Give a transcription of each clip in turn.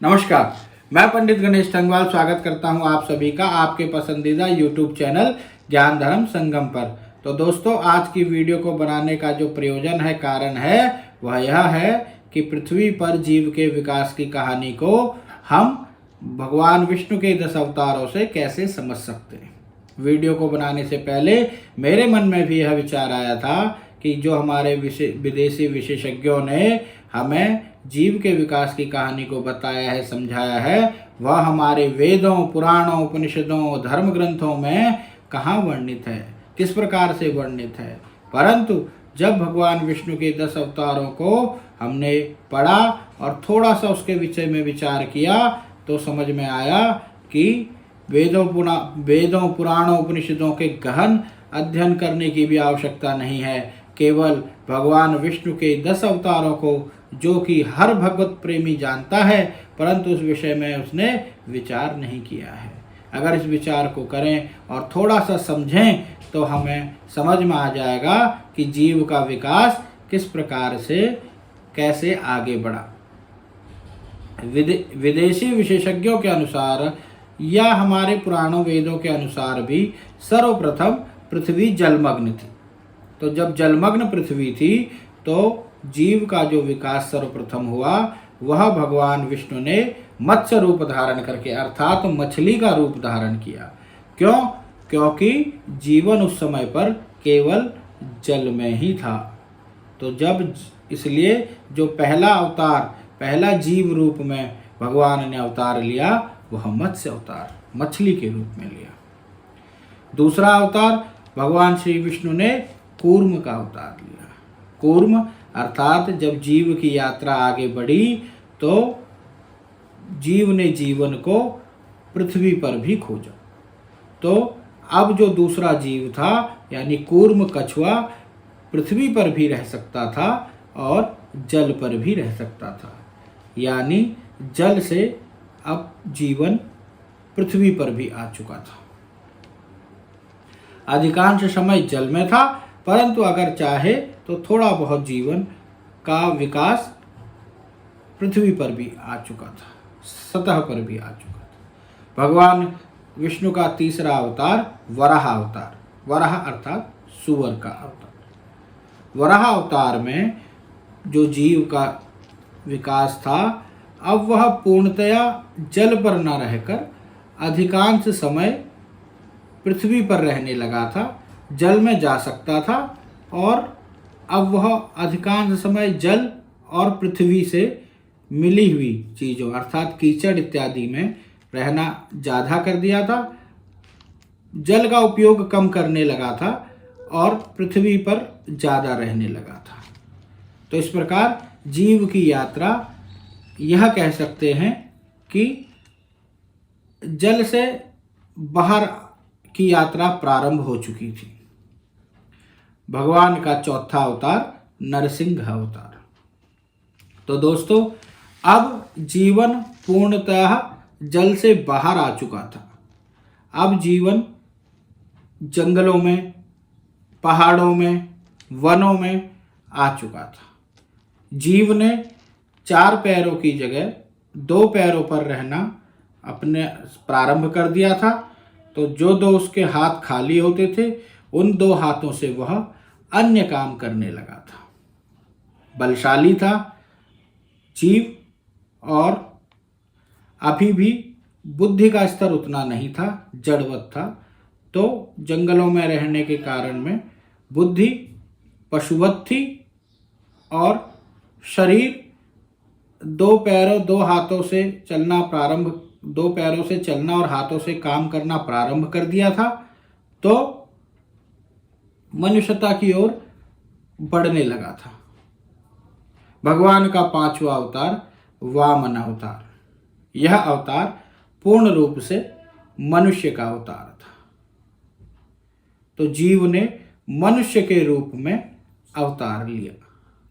नमस्कार, मैं पंडित गणेश ठंगवाल स्वागत करता हूं आप सभी का आपके पसंदीदा YouTube चैनल ज्ञान धर्म संगम पर। तो दोस्तों, आज की वीडियो को बनाने का जो प्रयोजन है, कारण है, वह यह है कि पृथ्वी पर जीव के विकास की कहानी को हम भगवान विष्णु के 10 अवतारों से कैसे समझ सकते हैं। वीडियो को बनाने से पहले मेरे मन में भी यह विचार आया था कि जो हमारे विदेशी विशेषज्ञों ने हमें जीव के विकास की कहानी को बताया है, समझाया है, वह हमारे वेदों, पुराणों, उपनिषदों, धर्म ग्रंथों में कहाँ वर्णित है, किस प्रकार से वर्णित है। परंतु जब भगवान विष्णु के 10 अवतारों को हमने पढ़ा और थोड़ा सा उसके विषय में विचार किया तो समझ में आया कि वेदों, पुराणों, उपनिषदों के गहन अध्ययन करने की भी आवश्यकता नहीं है। केवल भगवान विष्णु के 10 अवतारों को, जो कि हर भगवत प्रेमी जानता है, परंतु उस विषय में उसने विचार नहीं किया है। अगर इस विचार को करें और थोड़ा सा समझें तो हमें समझ में आ जाएगा कि जीव का विकास किस प्रकार से कैसे आगे बढ़ा। विदेशी विशेषज्ञों के अनुसार या हमारे पुराणों वेदों के अनुसार भी सर्वप्रथम पृथ्वी जलमग्न थी। तो जब जलमग्न पृथ्वी थी तो जीव का जो विकास सर्वप्रथम हुआ वह भगवान विष्णु ने मत्स्य रूप धारण करके, अर्थात मछली का रूप धारण किया। क्यों? क्योंकि जीवन उस समय पर केवल जल में ही था। तो जब इसलिए जो पहला अवतार, पहला जीव रूप में भगवान ने अवतार लिया वह मत्स्य अवतार, मछली के रूप में लिया। दूसरा अवतार भगवान श्री विष्णु ने कूर्म का अवतार लिया। कूर्म अर्थात जब जीव की यात्रा आगे बढ़ी तो जीव ने जीवन को पृथ्वी पर भी खोजा। तो अब जो दूसरा जीव था यानी कूर्म कछुआ पृथ्वी पर भी रह सकता था और जल पर भी रह सकता था, यानी जल से अब जीवन पृथ्वी पर भी आ चुका था। अधिकांश समय जल में था, परंतु अगर चाहे तो थोड़ा बहुत जीवन का विकास पृथ्वी पर भी आ चुका था, सतह पर भी आ चुका था। भगवान विष्णु का तीसरा अवतार वराह अवतार, वराह अर्थात सूअर का अवतार। वराह अवतार में जो जीव का विकास था, अब वह पूर्णतया जल पर न रहकर अधिकांश समय पृथ्वी पर रहने लगा था, जल में जा सकता था और अब वह अधिकांश समय जल और पृथ्वी से मिली हुई चीज़ों अर्थात कीचड़ इत्यादि में रहना ज़्यादा कर दिया था, जल का उपयोग कम करने लगा था और पृथ्वी पर ज़्यादा रहने लगा था। तो इस प्रकार जीव की यात्रा, यह कह सकते हैं कि जल से बाहर की यात्रा प्रारंभ हो चुकी थी। भगवान का चौथा अवतार नरसिंह अवतार। तो दोस्तों, अब जीवन पूर्णतः जल से बाहर आ चुका था। अब जीवन जंगलों में, पहाड़ों में, वनों में आ चुका था। जीव ने 4 पैरों की जगह 2 पैरों पर रहना अपने प्रारंभ कर दिया था। तो जो 2 उसके हाथ खाली होते थे, उन 2 हाथों से वह अन्य काम करने लगा था। बलशाली था जीव और अभी भी बुद्धि का स्तर उतना नहीं था, जड़वत था। तो जंगलों में रहने के कारण में बुद्धि पशुवत थी और शरीर 2 पैरों 2 हाथों से चलना प्रारंभ, 2 पैरों से चलना और हाथों से काम करना प्रारंभ कर दिया था। तो मनुष्यता की ओर बढ़ने लगा था। भगवान का 5वां अवतार वामन अवतार। यह अवतार पूर्ण रूप से मनुष्य का अवतार था। तो जीव ने मनुष्य के रूप में अवतार लिया,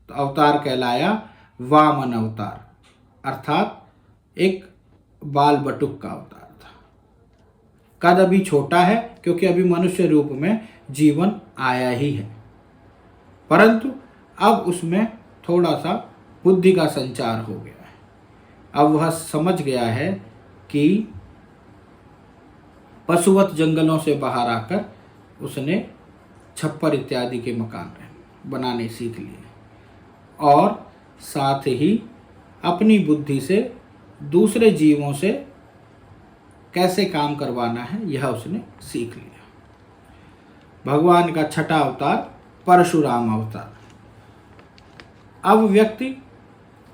तो अवतार कहलाया वामन अवतार, अर्थात एक बाल बटुक का अवतार था। कद अभी छोटा है क्योंकि अभी मनुष्य रूप में जीवन आया ही है, परंतु अब उसमें थोड़ा सा बुद्धि का संचार हो गया है। अब वह समझ गया है कि पशुवत जंगलों से बाहर आकर उसने छप्पर इत्यादि के मकान बनाने सीख लिए और साथ ही अपनी बुद्धि से दूसरे जीवों से कैसे काम करवाना है यह उसने सीख लिया। भगवान का छठा अवतार परशुराम अवतार। अब व्यक्ति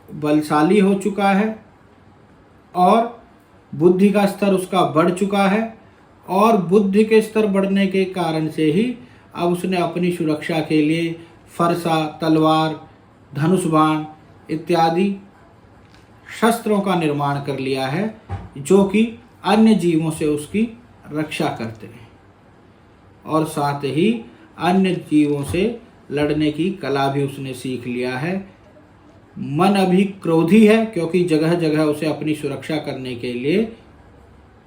बलशाली हो चुका है और बुद्धि का स्तर उसका बढ़ चुका है और बुद्धि के स्तर बढ़ने के कारण से ही अब उसने अपनी सुरक्षा के लिए फरसा, तलवार, धनुष बाण इत्यादि शस्त्रों का निर्माण कर लिया है जो कि अन्य जीवों से उसकी रक्षा करते हैं और साथ ही अन्य जीवों से लड़ने की कला भी उसने सीख लिया है। मन अभी क्रोधी है क्योंकि जगह जगह उसे अपनी सुरक्षा करने के लिए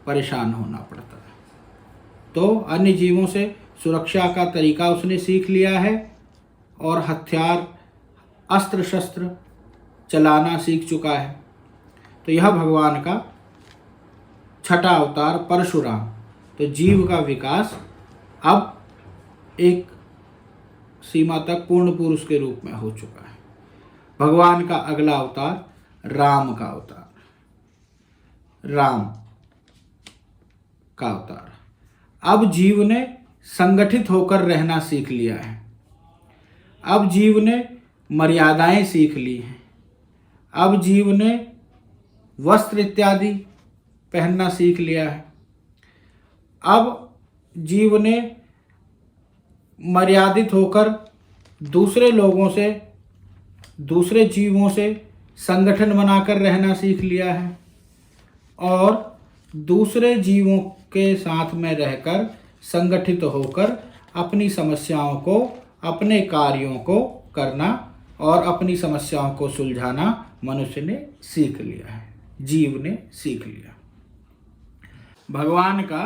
परेशान होना पड़ता है, तो अन्य जीवों से सुरक्षा का तरीका उसने सीख लिया है और हथियार, अस्त्र शस्त्र चलाना सीख चुका है। तो यह भगवान का छठा अवतार परशुराम। तो जीव का विकास अब एक सीमा तक पूर्ण पुरुष के रूप में हो चुका है। भगवान का अगला अवतार राम का अवतार, राम का अवतार। अब जीव ने संगठित होकर रहना सीख लिया है। अब जीव ने मर्यादाएं सीख ली हैं। अब जीव ने वस्त्र इत्यादि पहनना सीख लिया है। अब जीव ने मर्यादित होकर दूसरे लोगों से, दूसरे जीवों से संगठन बनाकर रहना सीख लिया है और दूसरे जीवों के साथ में रहकर संगठित होकर अपनी समस्याओं को, अपने कार्यों को करना और अपनी समस्याओं को सुलझाना मनुष्य ने सीख लिया है, जीव ने सीख लिया। भगवान का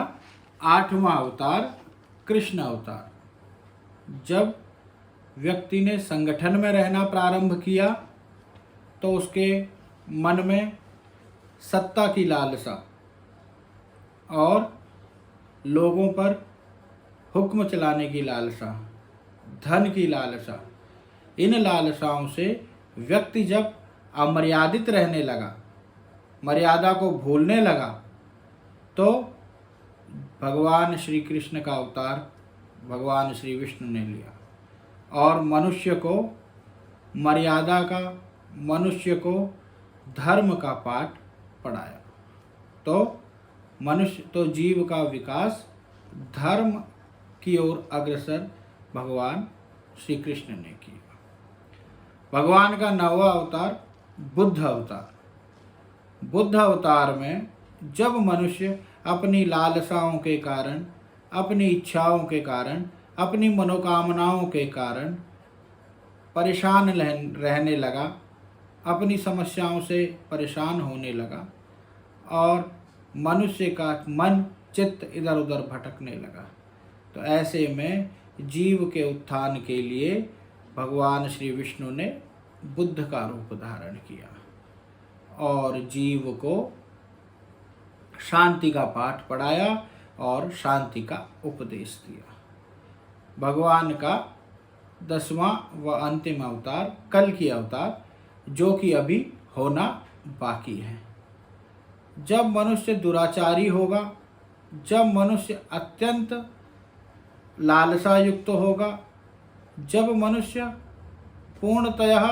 आठवां अवतार कृष्ण अवतार। जब व्यक्ति ने संगठन में रहना प्रारंभ किया तो उसके मन में सत्ता की लालसा और लोगों पर हुक्म चलाने की लालसा, धन की लालसा, इन लालसाओं से व्यक्ति जब अमर्यादित रहने लगा, मर्यादा को भूलने लगा, तो भगवान श्री कृष्ण का अवतार भगवान श्री विष्णु ने लिया और मनुष्य को मर्यादा का, मनुष्य को धर्म का पाठ पढ़ाया। तो जीव का विकास धर्म की ओर अग्रसर भगवान श्री कृष्ण ने किया। भगवान का नौवां अवतार बुद्ध अवतार। बुद्ध अवतार में जब मनुष्य अपनी लालसाओं के कारण, अपनी इच्छाओं के कारण, अपनी मनोकामनाओं के कारण परेशान रहने लगा, अपनी समस्याओं से परेशान होने लगा और मनुष्य का मन, चित्त इधर उधर भटकने लगा, तो ऐसे में जीव के उत्थान के लिए भगवान श्री विष्णु ने बुद्ध का रूप धारण किया और जीव को शांति का पाठ पढ़ाया और शांति का उपदेश दिया। भगवान का 10वां व अंतिम अवतार कल्कि अवतार, जो कि अभी होना बाकी है। जब मनुष्य दुराचारी होगा, जब मनुष्य अत्यंत लालसा युक्त होगा, जब मनुष्य पूर्णतः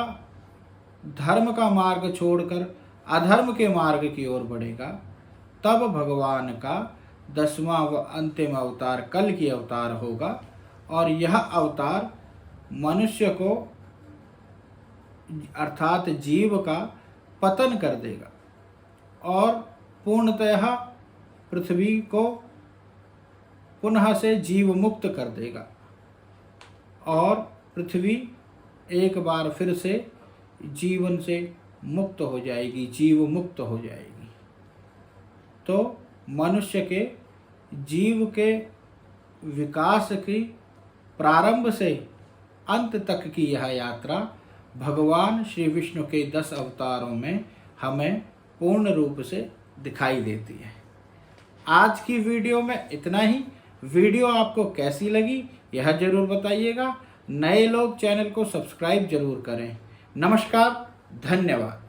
धर्म का मार्ग छोड़कर अधर्म के मार्ग की ओर बढ़ेगा, तब भगवान का 10वां व अंतिम अवतार कल्कि अवतार होगा और यह अवतार मनुष्य को अर्थात जीव का पतन कर देगा और पूर्णतः पृथ्वी को पुनः से जीव मुक्त कर देगा और पृथ्वी एक बार फिर से जीवन से मुक्त हो जाएगी, जीव मुक्त हो जाएगी। तो मनुष्य के जीव के विकास की प्रारंभ से अंत तक की यह यात्रा भगवान श्री विष्णु के 10 अवतारों में हमें पूर्ण रूप से दिखाई देती है। आज की वीडियो में इतना ही। वीडियो आपको कैसी लगी यह जरूर बताइएगा। नए लोग चैनल को सब्सक्राइब जरूर करें। नमस्कार, धन्यवाद।